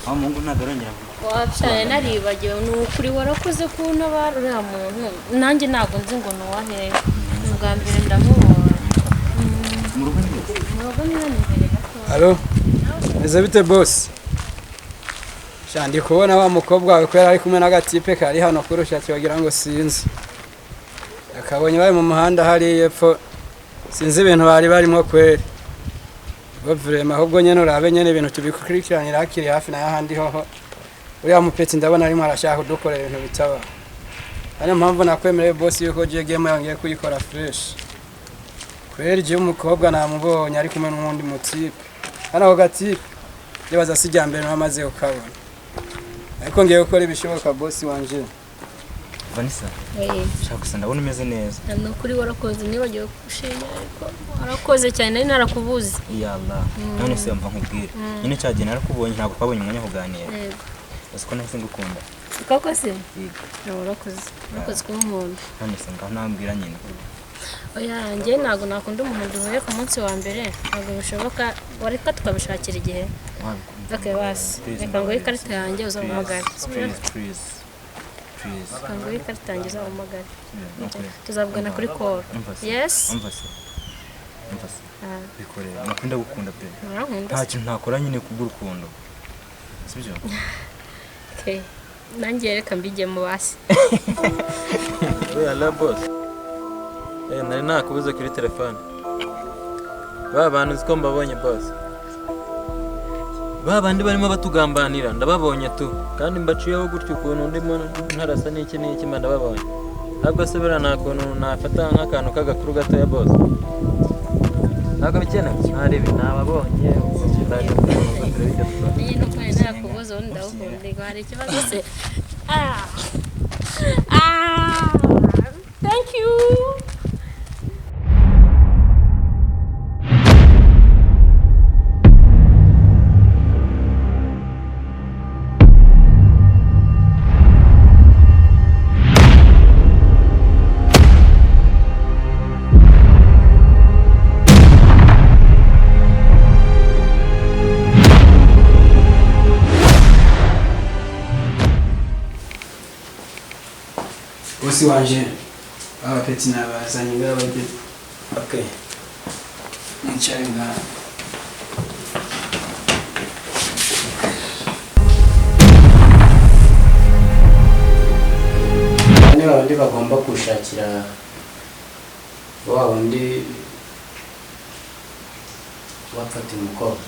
aho mungu ntagarongera wapfaye naribagiwe nukuri warakoze kubona barura muntu nanjye ntago nzi ngo nuwahe ubwa mbere ndamubona mu rugo ni hano imbere gato. Allo meze bite boss Shandi kubona wa mukobwa wawe kwera ari kumwe n'agatipe kari hano kurusha cyogira ngo sinzi akabonye bari mu muhanda hari yepfo sinzi ibintu bari barimo kwera vraiment ahubwo nyene urabe nyene ibintu tubikurikiranira akiri hafi na yahandi hoho uriya mupeti ndabona arimo arashaka kudukorera ibintu bitaba ariyo mpamvu nakwemereye boss yuko je game yangiye kuyikora fresh kwera je umukobwa namubonye ari kumwe n'undi mutipe hano ho gatipe ndibaza sijya mbere namaze ukabona ariko ngiye gukora ibishoboka boss wanje Vanessa shaka gusa ndabona umeze neza nukuri warakoze nibagiwe gushimira ariko warakoze cyane nari narakubuze yalla none se mva nkubwire nyine cyagena narakubonye ntabwo twabonye umwanya kuganira uzi ko nahise ngukunda koko se warakoze k'umuntu none se ngaho nambwira nyine oya njye ntago nakunda umuntu uhuye ku munsi wa mbere ntabwo bishoboka wareka tukabishakira igihe basi reka ngo ikarita yanjye uzamuhamagare kango ikarita yanjye uzamuhamagare tuzavugana kuri call yes umvase bikore nakunda gukunda pe nta kintu ntakora nyine kubw'urukundo sibyo okay nanjye reka mbijye mu basi oya la boss nari nakubuze kuri telefone bantu ziko mbabonye boss bandi barimo batugambanira ndababonye tu kandi mbaciyeho gutyo ukuntu ndimo ntarasa n'iki mba ndababonye ntabwo se bera nakuntu nafata nk'akantu k'agakuru gato ya boss ntabwo bikena hari nababonye ndaje kugira ibyo tuba iyi no kwene nakubuze undi ndawukunda hari ikibazo se thank you bosi wanje abapeti nabazanye ngabage okay nicare nga abandi bagomba kushakira wa wundi wafata umukobwa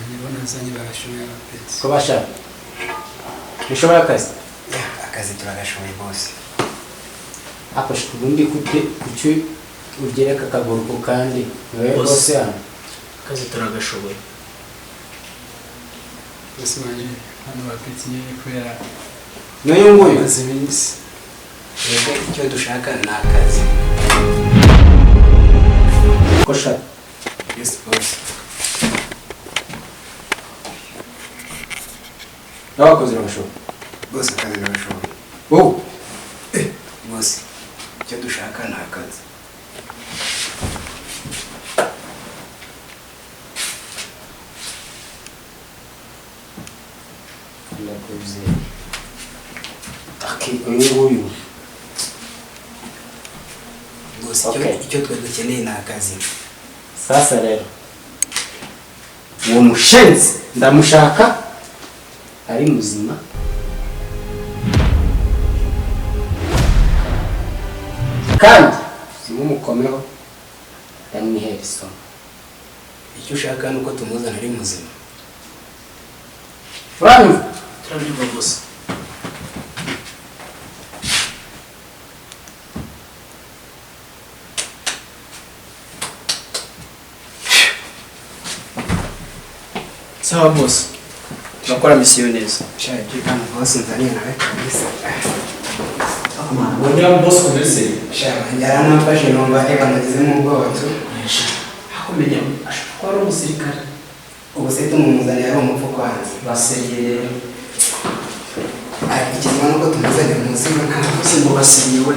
nibona nzanye barashoboye abapeti ko bashaka bishobora akazi turagashoboye bose hapo shikubundi kuki ugereka akaguru kandi wewe bose hano akazi turagashoboye bose manje hano bapeti nyine kwera n'uyu nguyu maze iminsi reka icyo dushaka ni akazi ko shaka yes boss nabakoze urabashoboye bose akazi barashoboye bose icyo dushaka ni akazi ndakuze uyu nguyu bose icyo twe dukeneye ni akazi sasa rero uwo mushenzi ndamushaka ari muzima kandi simumukomeho yamwihera isomo icyo ushaka nuko tumuzana ari muzima uranyumva turabyumva gusa sawa boss turakora misiyo neza shaje kana bose nzaniye nawe kabisa wongera boss kumeze njyana nafashe numva eka nagize mu bwoba tu akomenya ashobora ari umusirikare ubu se tumumuzaniye ari umupfu kwanza basengeye ikizima nuko tumuzaniye umuzigo nta ngo basenyewe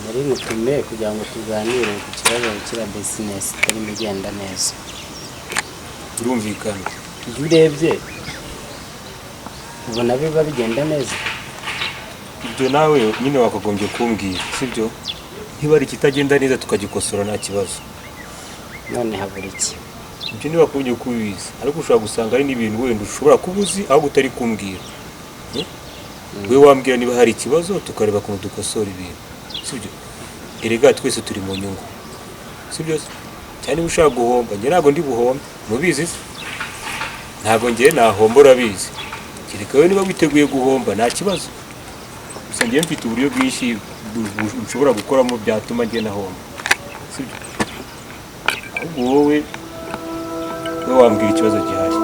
nari ngutumiye kugira ngo tuganire ku kibazo kira business itari mugenda neza. Birumvikana. Iyo urebye ubona biba bigenda neza. Ibyo nawe nyine wakagombye kumbwira, sibyo? Niba ari kitagenda neza tukagikosora nta kibazo. None habura iki? Ibyo niba kumbye kubizi, ariko ushobora gusanga ari n'ibintu wenda ushobora kubuzi aho utari kumbwira. We wambwira niba hari ikibazo tukareba ko dukosora ibintu. Sibyo? Erega twese turi mu nyungu. Sibyo? Cyane ushaka guhomba, nge ntago ndi buhombe. Mubizi? Ntago nge nahombora bizi. Kereka we niba witeguye guhomba nta kibazo. Gusa nge mfite uburyo bwinshi ushobora gukoramo byatuma nge nahomba. Sibyo? Ahubwo wowe wambwira ikibazo gihari.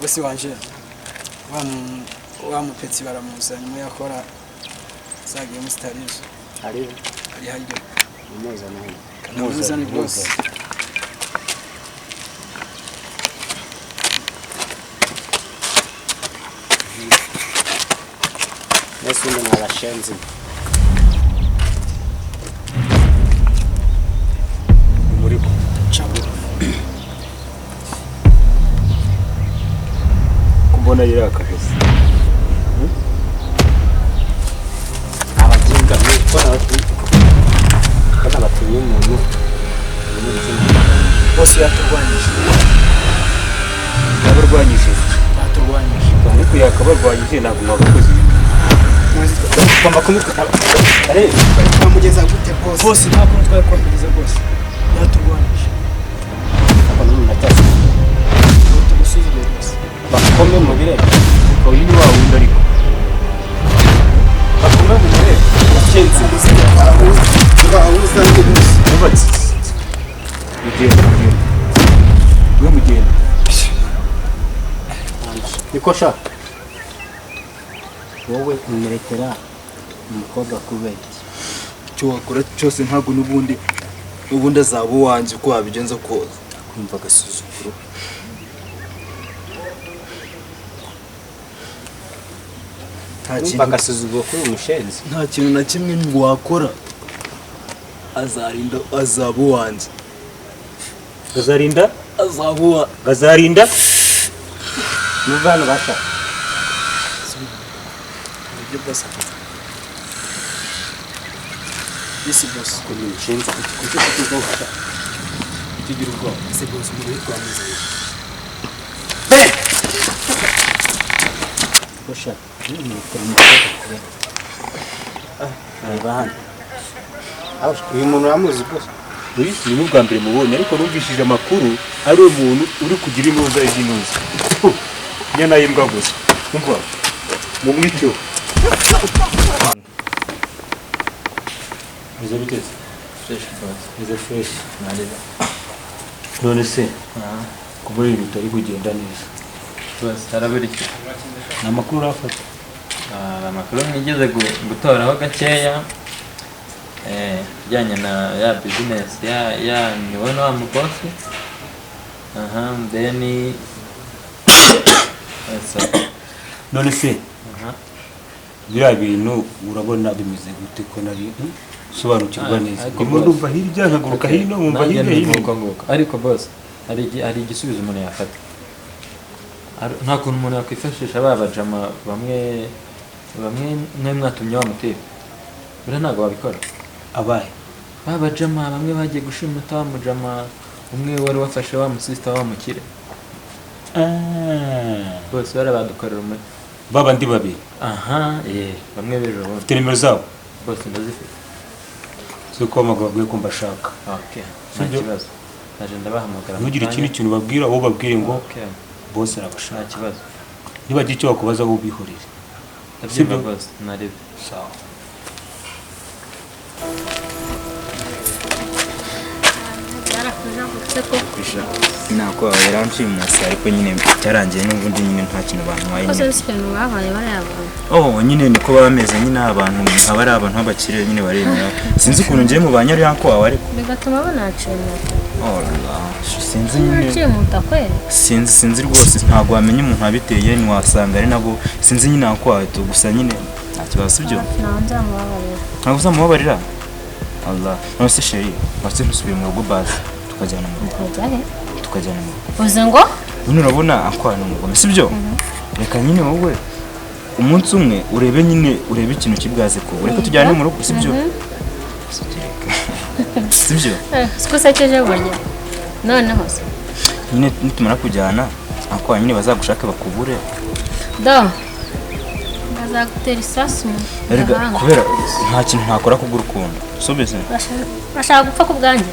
Bosi wanje wa mupetsi baramuzanye mu yakora zagiye mu stage Ari hajya umuza nawe. kanamuza ni boss. Nasi ndo nabashenzi. Muri ko kumbona yirakahese. Abajinga mwikora bati kana batumye umuntu. Boss yaturwanyije. Yabarwanyije. Yaturwanyije. Ariko yakabarwanyije ntabwo mwabakoze. Kwamba kumukata. Twamugeza gute boss? Boss ntabwo twakwamugeza boss. Yaturwanyije. Ako nini natasi. Tugusuzugura boss. Bakome mu birego. Uyu ni wa wundi ariko. Bakome mu birego. Cyenzi Bahuza ndi boss. Ubatse. Mugenda. We mugenda. niko sha. Wowe umurekera umukobwa kubera icyo wakora cyose ntabwo n'ubundi azaba uwanjye uko wabigenza kose. Kumva agasuzuguro. bagasuzugura kuri umushenzi. Nta kintu na kimwe wakora azaba uwanjye. Gazarinda? Azaba Gazarinda? Muvano basha. Ibyo boss. Isi boss Kuri umushenzi kuko kuko tugira ubwoba. Ese boss muri twameze. Kosha. Umurekera umukobwa kubera. Hano. Uyu muntu uramuzi rwose. Ni mu bwa mbere mubonye ariko numvishije amakuru ari umuntu uri kugira impuza y'intuza. Nyana y'imbwa gusa. Umva. Mu mwicyo. Izo biteze. Fresh boss. Izo fresh. Nareba. None se kubura ibintu bitari kugenda neza. Boss harabura iki? Ni amakuru urafata. Amakuru nigeze gutoraho gakeya. Bijyanye na ya business ya niwe wa mukosi. Then None se biriya bintu urabona bimeze gute ko nari sobanukirwa neza. Ndimo ndumva hirya nkaguruka hino umva hirya. Ariko boss hari igisubizo umuntu yafata. Nta kuntu umuntu yakwifashisha babajama bamwe mwatumye wa mutebe. Bira ntago wabikora. Abaye Babajama bamwe bagiye gushimuta wa mujama umwe wari wafashe wa musista wa mukire. Bose barabadukorera umwe. baba ndi babiri. Bamwe bejo bo. Ufite nimero zabo? Bose ndazifite. Suko amagabwe ko mbashaka. Okay. Nta kibazo. Naje ndabahamagara. Ntugire ikindi babwira abo babwire ngo bose arabashaka. Nta kibazo. Niba gice wakubaza wo bihorire. Sibyo boss narebe. Sawa. se ko nako yaranshimusa ariko nyine cyarangiye n'ubundi nyine nta kintu bantwaye ko se ikintu babaye barayabona nyine niko bameze nyine abantu abari abantu b'abakire nyine baremera sinzi ukuntu ngiye mu banyari yako wawe ariko bigatuma banacira sinzi nyine sinzi rwose ntabwo wamenya umuntu abiteye ntiwasanga ari nabo sinzi nyine nako wawe gusa nyine nta kibazo sibyo ntabwo uzamubabarira Allah nose sheri base ntusubire mu rugo base tukajyana mu rugo uze ngo none urabona akwana umugome sibyo reka nyine wowe umunsi umwe urebe ikintu kibwaze ko ureka tujyane mu rugo sibyo sibyo sikusekeje burya noneho se nyine nitumara kujyana akwana nyine bazagushaka bakubure bazagutera isasu erega kubera nta kintu ntakora kubw'urukundo sobeze bashaka gupfa ku bwanjye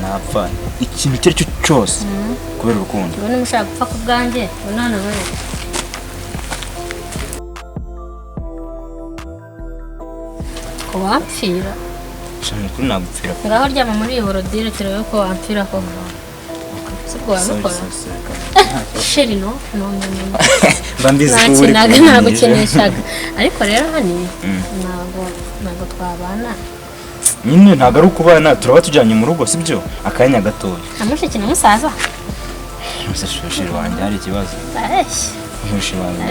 napfa ikintu icyo ari cyo cyose kubera urukundo ubona mushaka gupfa ku bwanjye none we ko wampfira shana kuri nagupfira ngaho ryama muri iyo borodire turebe ko wampfira ko siko wabikora sheri no bambizi ko uri ntabwo ukeneshaga ariko rero hani ntabwo twabana nyine ntabwo ari ukubana turaba tujyanye mu rugo sibyo akanya gatoya amushiki na musaza musashishiri wanjye hari ikibazo mushi wanjye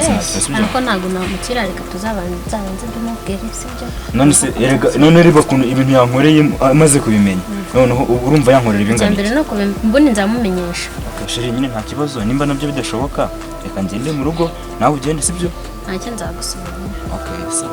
ariko ntabwo namukira reka tuzabanza ndumubwire sibyo none reba kuntu ibintu yankoreye amaze kubimenya noneho ubu urumva yankorera ibingana mbere no mbone nzamumenyesha sheri nyine nta kibazo nimba nabyo bidashoboka reka ngende mu rugo nawe ugende sibyo ntacyo nzagusubiramo okay so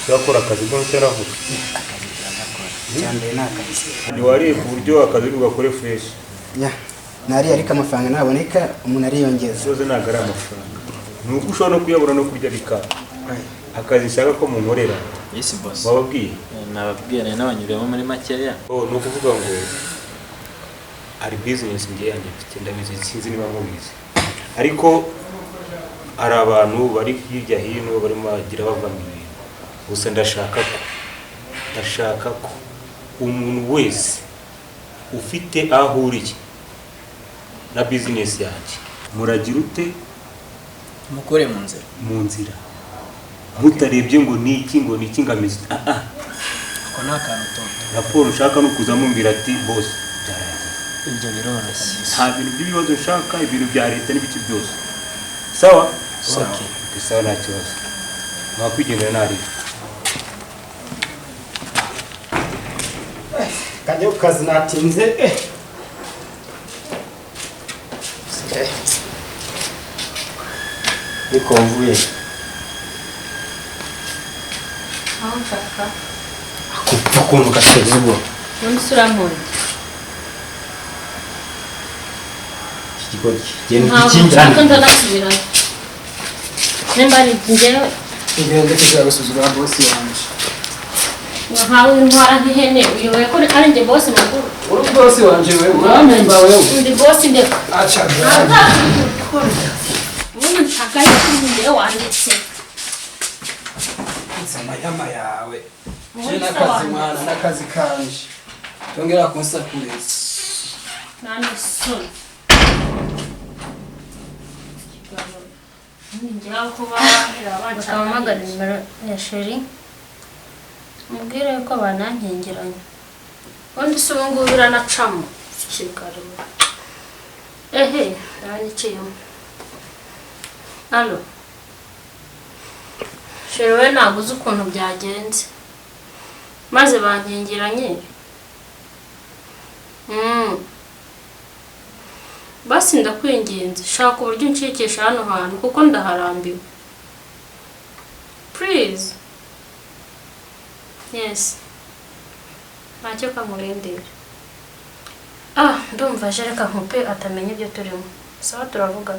turakora akazi ko ntaravuga cyane nakazi ntiwariye ku buryo akazi ugakore fresh nari ariko amafaranga naboneka umuntu ariyongeza soze ntabwo ari amafaranga nuko ushobora no kuyabura no kurya bikaba akazi nshaka ko munkorera Yes boss. wababwiye Nababwiye n'abanyuremo muri makeya. ni ukuvuga ngo ari business ngiye yanjye mfite ndabizi sinzi niba mubizi ariko hari abantu bari hirya hino barimo bagira bavamo ibintu gusa ndashaka ko umuntu wese ufite aho uriye na business yanjye muragira ute mukore mu nzira mutarebye ngo niki ngamizi ko nakantu toto raporo ushaka no kuzamumbira ati boss ibyo biroroshye nta bintu by'ibibazo nshaka ibintu bya leta n'ibiki byose sawa okay sawa nta kibazo mwakwigendera nari kajya ku kazi natinze niko mvuye aho nshaka kupfa kuntu gateze ubwo undi suramuri ntabwo ndanasubirayo nimba ari njyewe ibyo ndetse gusuzugura boss yanjye nkawe intwara nk'ihene uyoboye ko ari njye boss mukuru uri boss wanjye wewe uramemba wewe ndi boss ndeka acha ubundi nshaka yuko njyewe wanditse amayama yawe je nakazi mwana nakazi kanje tongera kunsakuriza nani soni njyaho kuba bakamamagana nimero ya sheri mubwire ko banankengeranye ubundi se ubu ngubu biranacamo kigarura ehe yaranyiciyemo alo sheri we ntabwo uzi ukuntu byagenze maze bankengeranye basi ndakwinginze shaka uburyo unshikisha hano hantu kuko ndaharambiwe Please. Yes. Ntacyo kamurindira. Ndumva aje reka nkupe atamenya ibyo turimo. Sawa turavuga.